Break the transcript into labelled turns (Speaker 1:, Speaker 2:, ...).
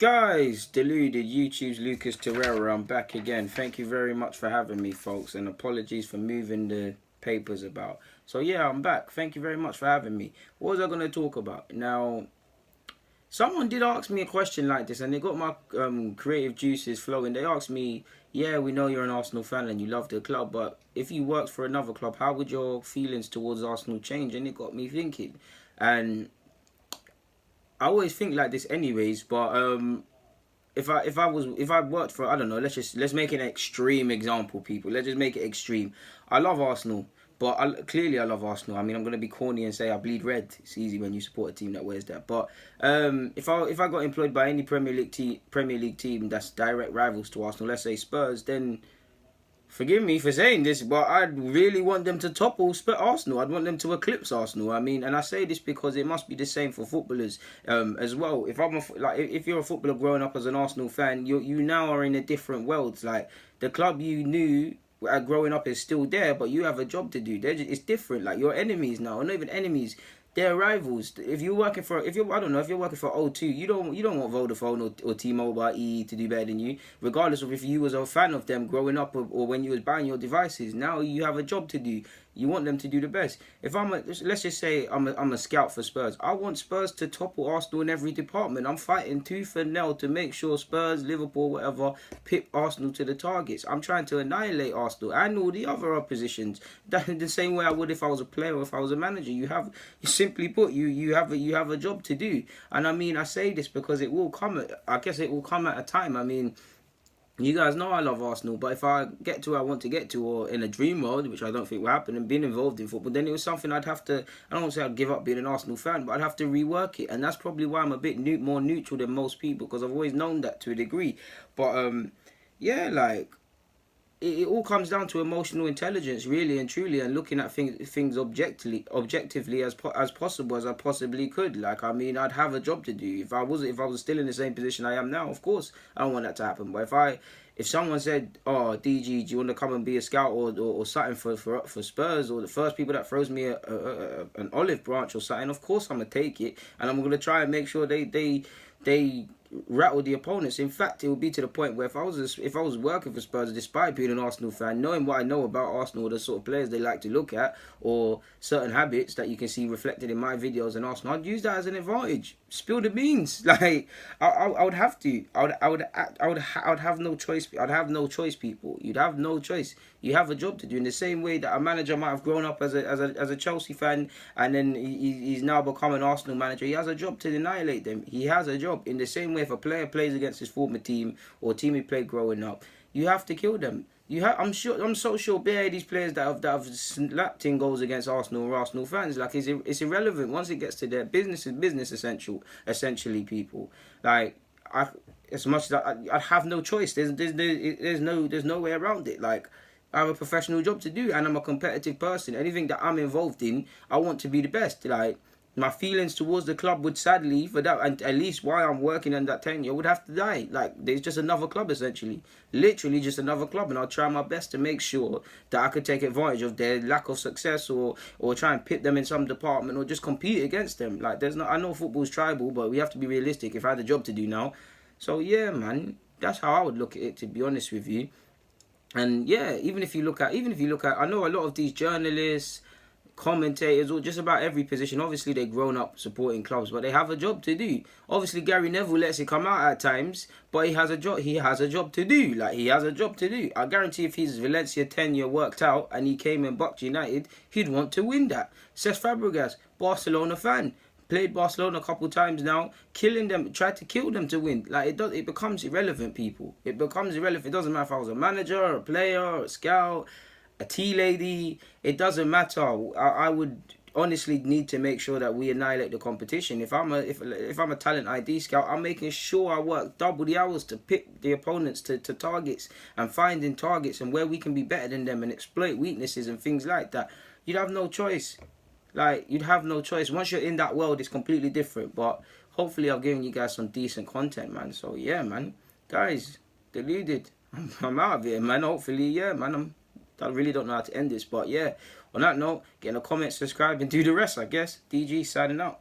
Speaker 1: Guys, deluded YouTube's Lucas Torreira. I'm back again. Thank you very much for having me, folks, and apologies for moving the papers about. So yeah, I'm back. Thank you very much for having me. What was I going to talk about? Now, someone did ask me a question like this, and they got my creative juices flowing. They asked me, yeah, we know you're an Arsenal fan and you love the club, but if you worked for another club, how would your feelings towards Arsenal change? And it got me thinking. And I always think like this anyways, but if I worked for, I don't know, let's make an extreme example, people. Let's just make it extreme. I love Arsenal, but clearly I love Arsenal. I mean, I'm gonna be corny and say I bleed red. It's easy when you support a team that wears that. But if I got employed by any Premier League team that's direct rivals to Arsenal, let's say Spurs, then forgive me for saying this, but I'd really want them to topple Arsenal. I'd want them to eclipse Arsenal. I mean, and I say this because it must be the same for footballers as well. If you're a footballer growing up as an Arsenal fan, you now are in a different world. Like the club you knew growing up is still there, but you have a job to do. It's different. Like your enemies now, or not even enemies. They're rivals. If you're working for O2, you don't want Vodafone or T-Mobile EE to do better than you, regardless of if you was a fan of them growing up or when you was buying your devices. Now you have a job to do. You want them to do the best. If let's just say I'm a scout for Spurs. I want Spurs to topple Arsenal in every department. I'm fighting tooth and nail to make sure Spurs, Liverpool, whatever, pip Arsenal to the targets. I'm trying to annihilate Arsenal and all the other oppositions. The same way I would if I was a player or if I was a manager. Simply put, you have a job to do. And I mean, I say this because it will come. I guess it will come at a time. I mean, you guys know I love Arsenal, but if I get to where I want to get to, or in a dream world, which I don't think will happen, and being involved in football, then it was something I'd have to, I don't want to say I'd give up being an Arsenal fan, but I'd have to rework it. And that's probably why I'm a bit more neutral than most people, because I've always known that to a degree. But yeah, like, it all comes down to emotional intelligence, really and truly, and looking at things objectively as possible as I possibly could. Like, I mean, I'd have a job to do. If I was still in the same position I am now, of course, I don't want that to happen. But if someone said, "Oh, DG, do you want to come and be a scout or something for Spurs?" or the first people that throws me an olive branch or something, of course I'm gonna take it, and I'm gonna try and make sure they rattle the opponents. In fact, it would be to the point where if I was working for Spurs, despite being an Arsenal fan, knowing what I know about Arsenal, the sort of players they like to look at, or certain habits that you can see reflected in my videos in Arsenal, I'd use that as an advantage. Spill the beans. Like I would have to. I would have no choice. I'd have no choice, people. You'd have no choice. You have a job to do. In the same way that a manager might have grown up as a Chelsea fan and then he's now become an Arsenal manager. He has a job to annihilate them. He has a job. In the same way, if a player plays against his former team or team he played growing up, you have to kill them. I'm so sure bare these players that have slapped in goals against Arsenal or Arsenal fans. Like it's irrelevant once it gets to their business. Is business essentially, people. Like as much as I'd have no choice. There's no way around it. Like I have a professional job to do and I'm a competitive person. Anything that I'm involved in, I want to be the best. Like my feelings towards the club would sadly, for that, and at least while I'm working in that tenure, would have to die. Like, there's just another club, essentially. Literally just another club, and I'll try my best to make sure that I could take advantage of their lack of success or try and pit them in some department or just compete against them. Like, I know football's tribal, but we have to be realistic if I had a job to do now. So, yeah, man, that's how I would look at it, to be honest with you. And, yeah, even if you look at, I know a lot of these journalists, commentators, or just about every position, obviously they've grown up supporting clubs, but they have a job to do. Obviously Gary Neville lets it come out at times, but he has a job to do. Like, he has a job to do. I guarantee if his Valencia tenure worked out and he came and bucked United, he'd want to win that. Cesc Fabregas, Barcelona fan, played Barcelona a couple times now, killing them, tried to kill them to win. Like, it becomes irrelevant, people. It becomes irrelevant. It doesn't matter if I was a manager, or a player, or a scout, a tea lady, it doesn't matter. I would honestly need to make sure that we annihilate the competition. If I'm a talent ID scout, I'm making sure I work double the hours to pick the opponents to targets and finding targets and where we can be better than them and exploit weaknesses and things like that. You'd have no choice. Like, you'd have no choice. Once you're in that world, it's completely different. But hopefully I've given you guys some decent content, man. So yeah, man. Guys, deluded. I'm out of here, man. Hopefully, yeah, man. I really don't know how to end this, but yeah. On that note, get in the comments, subscribe, and do the rest, I guess. DG signing out.